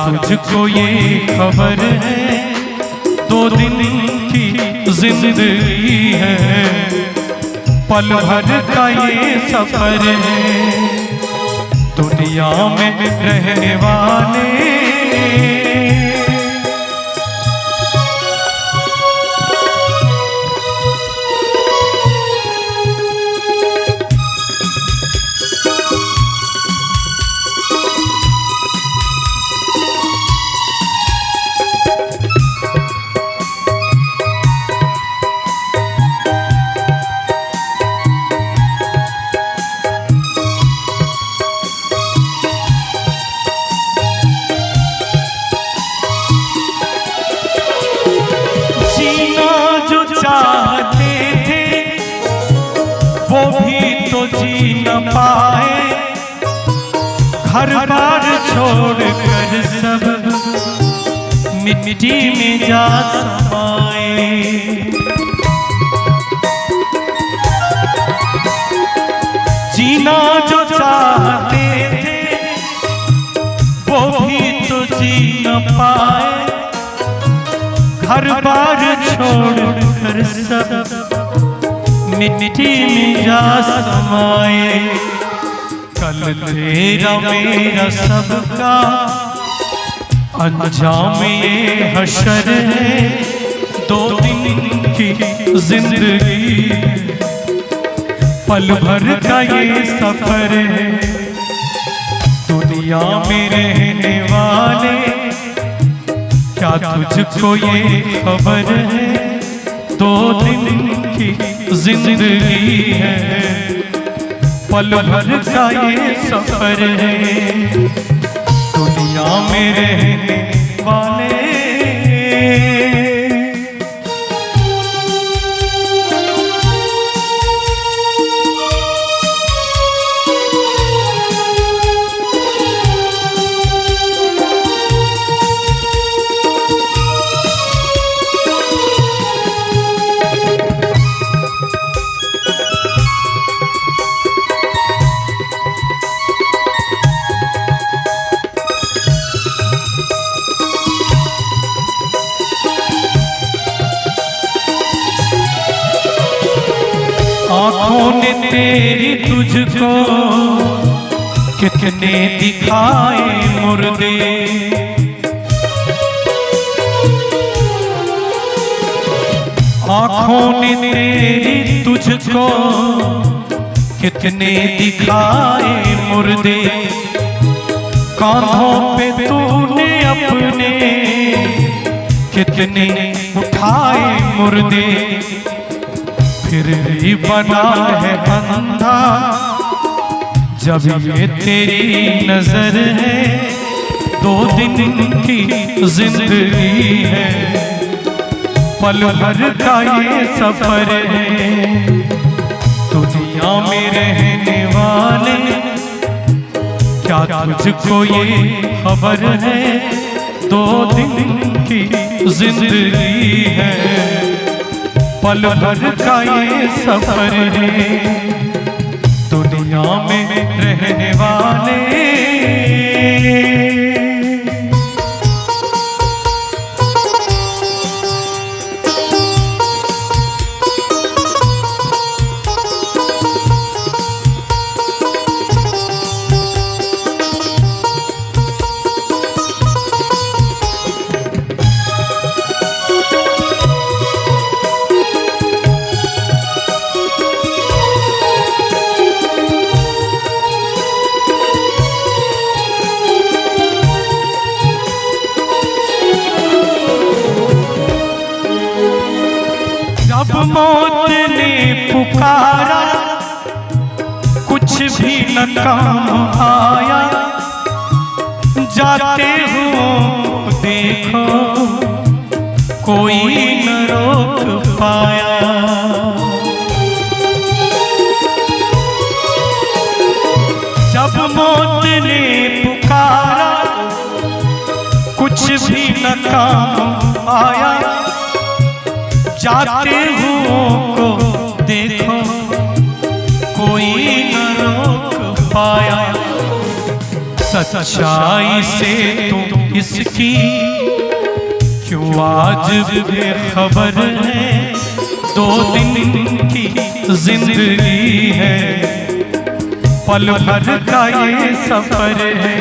तुझको ये खबर है, 2 दिन की जिंदगी है, पल भर का ये सफर है, दुनिया में रहने वाले चाहते थे वो भी तो जी न पाए, घर बार छोड़ कर सब मिट्टी में जा समाए। जीना जो चाहते थे वो भी तो जी न पाए, घर बार छोड़ कर सब मिट्टी में जा समाए। कल तेरा मेरा सबका अंजाम ये हशर है, 2 दिन की जिंदगी, पल भर का ये सफर है, दुनिया में रहने वाले क्या तुझको ये खबर है, 2 दिन की जिंदगी है, पल भर का ये सफर है, दुनिया में रहने वाले आँखों ने तेरी तुझको कितने दिखाए मुर्दे, आँखों ने तेरी तुझको कितने दिखाए मुर्दे, कांधों पे तूने अपने कितने उठाए मुर्दे, फिर भी बना है अंधा जब ये तेरी नजर है, 2 दिन की जिंदगी है, पल भर का ये सफर है, दुनिया में रहने वाले क्या तुझको ये खबर है, 2 दिन की जिंदगी है, पल भर का ये सफर है, दुनिया में रहने वाले मौत ने पुकारा, कुछ भी न काम आया, जाते हो देखो कोई न रोक पाया। जब मौत ने पुकारा, कुछ भी न काम आया, जाते हुओं को देखो कोई न रोक पाया। सच्चाई से तुम इसकी क्यों आज बेखबर है। 2 दिन की जिंदगी है, पल भर का ये सफर है।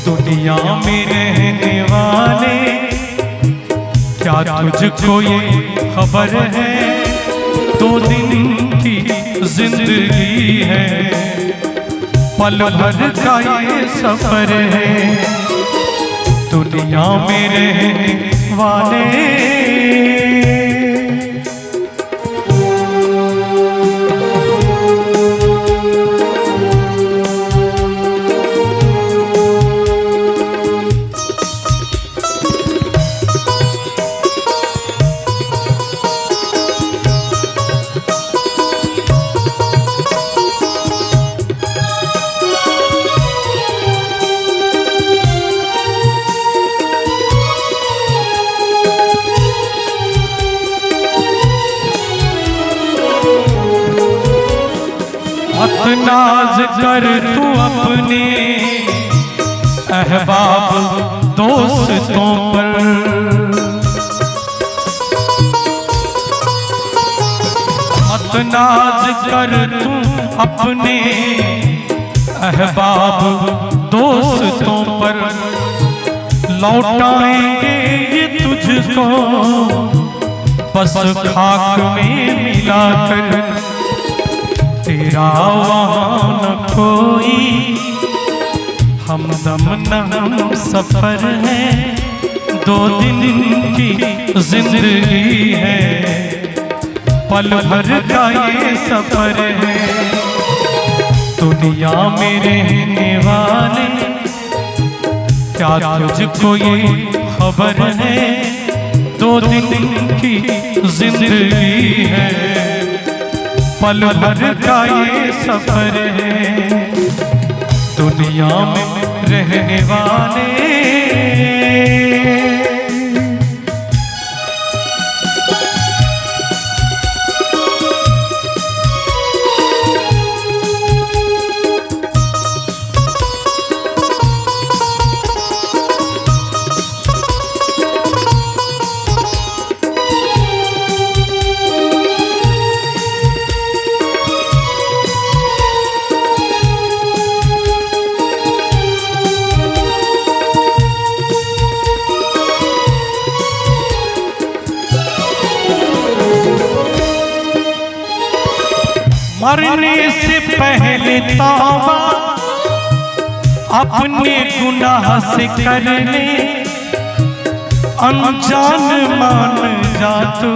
दुनिया में रहने वाले क्या तुझको ये खबर है। 2 दिन की जिंदगी है, पल भर का ये सफर है। दुनिया में रहने वाले नाज कर तू अपने अहबाब दोस्तों पर। मत नाज कर तू अपने अहबाब दोस्तों पर। लौटाएंगे ये तुझको बस खाक में मिलाकर। तेरा वहाँ न कोई हमदम न हम सफर है। 2 दिन की जिंदगी है, पल भर का ये सफर है। दुनिया में रहने वाले क्या तुझको ये खबर है। 2 दिन की जिंदगी है, पल भर का ये सफर है। दुनिया में रहने वाले मरने से पहले तौबा अपने गुनाह से कर ले। अनजान मान जा तू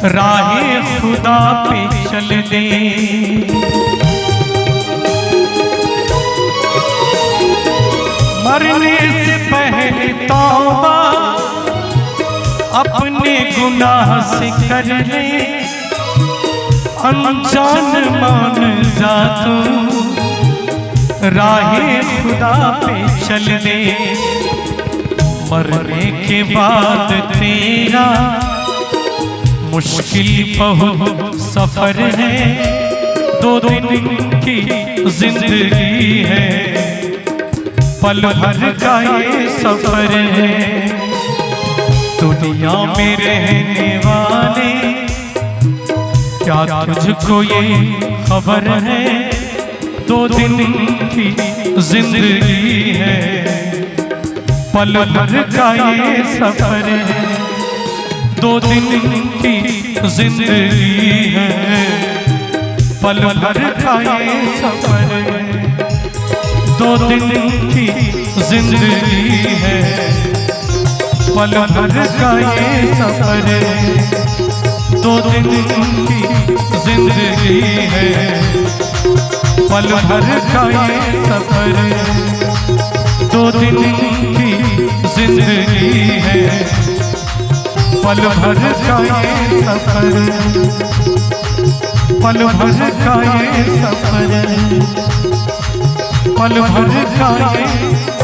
राहे खुदा पे चल दे। मरने से पहले तौबा अपने गुनाह से कर ले। अनजान मान जा तू राहे खुदा पे चल दे। मरने के बाद तेरा मुश्किल बहुत सफर है। 2 दिन की जिंदगी है, पल भर का ये सफर है। दुनिया में रहने वाले क्या तुझको ये खबर है। 2 दिन की जिंदगी है, पल भर का ये सफर है। 2 दिन की जिंदगी है, पल भर का ये सफर है। 2 दिन की जिंदगी है, पल भर का ये सफर है। 2 दिन की जिंदगी है, पल भर का ये सफर है। 2 दिन की जिंदगी है, पल भर का ये सफर है। पल भर का ये सफर है, पल भर का ये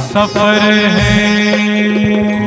सफर है।